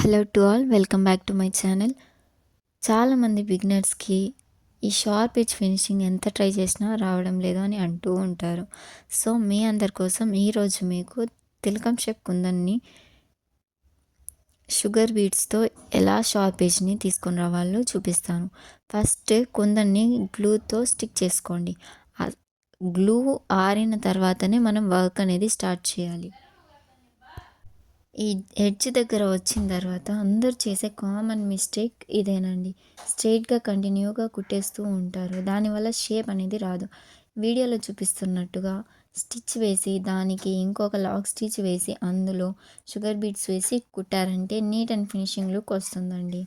Hello to all, welcome back to my channel. చాలామంది బిగినర్స్కి ఈ sharp edge finishing ఎంత try చేసినా రావడం లేదు అని అంటూ ఉంటారు. సో మీ అందరి కోసం ఈరోజు మీకు తిలకం షేప్ కుందన్ని షుగర్ బీడ్స్తో ఎలా షార్ప్ ఎడ్జ్ని తీసుకొని రావాలో చూపిస్తాను. ఫస్ట్ కుందన్ని గ్లూతో స్టిక్ చేసుకోండి. గ్లూ ఆరిన తర్వాతనే మనం వర్క్ అనేది స్టార్ట్ చేయాలి. ఈ ఎడ్జ్ దగ్గర వచ్చిన తర్వాత అందరూ చేసే కామన్ మిస్టేక్ ఇదేనండి. స్ట్రెయిట్గా కంటిన్యూగా కుట్టేస్తూ ఉంటారు. దానివల్ల షేప్ అనేది రాదు. వీడియోలో చూపిస్తున్నట్టుగా స్టిచ్ వేసి దానికి ఇంకొక లాక్ స్టిచ్ వేసి అందులో షుగర్ బీడ్స్ వేసి కుట్టారంటే నీట్ అండ్ ఫినిషింగ్ లుక్ వస్తుందండి.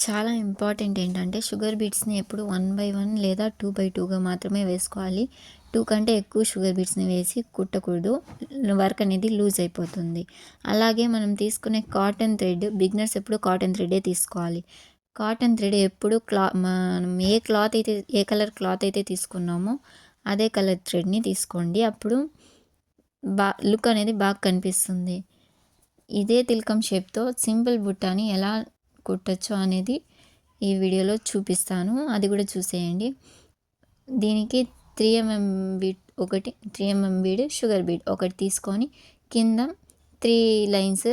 చాలా ఇంపార్టెంట్ ఏంటంటే షుగర్ బీడ్స్ని ఎప్పుడు 1/1 లేదా 2/2గా మాత్రమే వేసుకోవాలి. 2 కంటే ఎక్కువ షుగర్ బీడ్స్ని వేసి కుట్టకూడదు. వర్క్ అనేది లూజ్ అయిపోతుంది. అలాగే మనం తీసుకునే కాటన్ థ్రెడ్, బిగినర్స్ ఎప్పుడు కాటన్ థ్రెడే తీసుకోవాలి. కాటన్ థ్రెడ్ ఎప్పుడు మనం ఏ కలర్ క్లాత్ అయితే తీసుకున్నామో అదే కలర్ థ్రెడ్ని తీసుకోండి. అప్పుడు లుక్ అనేది బాగా కనిపిస్తుంది. ఇదే తిలకం షేప్తో సింపుల్ బుట్టాని ఎలా కుట్టచ్చు అనేది ఈ వీడియోలో చూపిస్తాను. అది కూడా చూసేయండి. దీనికి 3mm bead 3mm bead sugar bead ఒకటి తీసుకొని కింద 3 లైన్స్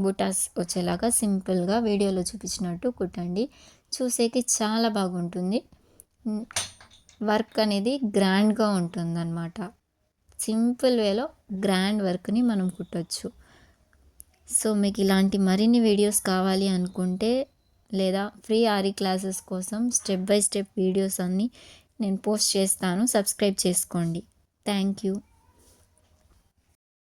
బుటాస్ వచ్చేలాగా సింపుల్గా వీడియోలో చూపించినట్టు కుట్టండి. చూసేకి చాలా బాగుంటుంది. వర్క్ అనేది గ్రాండ్గా ఉంటుందన్నమాట. సింపుల్ వేలో గ్రాండ్ వర్క్ని మనం కుట్టచ్చు. సో మీకు ఇలాంటి మరిన్ని వీడియోస్ కావాలి అనుకుంటే లేదా ఫ్రీ ఆరి క్లాసెస్ కోసం స్టెప్ బై స్టెప్ వీడియోస్ అన్నీ నేను పోస్ట్ చేస్తాను. సబ్స్క్రైబ్ చేసుకోండి. Thank you.